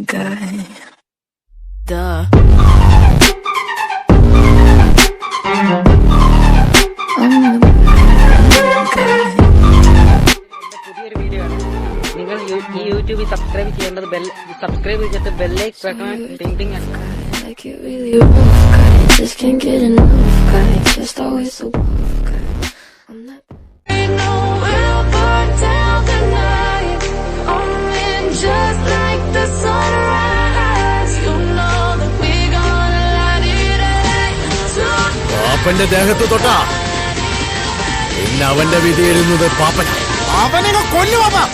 guy. Duh. പുതിയൊരു video ആണ്. നിങ്ങൾ ഈ യൂട്യൂബിൽ സബ്സ്ക്രൈബ് ചെയ്യേണ്ടത് സബ്സ്ക്രൈബ് ചെയ്തിട്ട് ബെല്ലൈക്കൺ വെക്കണം. ടിങ് ടിങ് ആണ്. Like you really rough guy, just can't get enough guy, just always so rough guy. I'm not. Ain't no we'll burn down the night, in just like the sunrise. You know that we gonna light it up. പാപ്പന്റെ ദേഹത്ത് തൊട്ടാ പിന്നെ അവന്റെ വിധി എഴുതുന്നത് പാപ്പന. അവനെ കൊല്ലുവാ.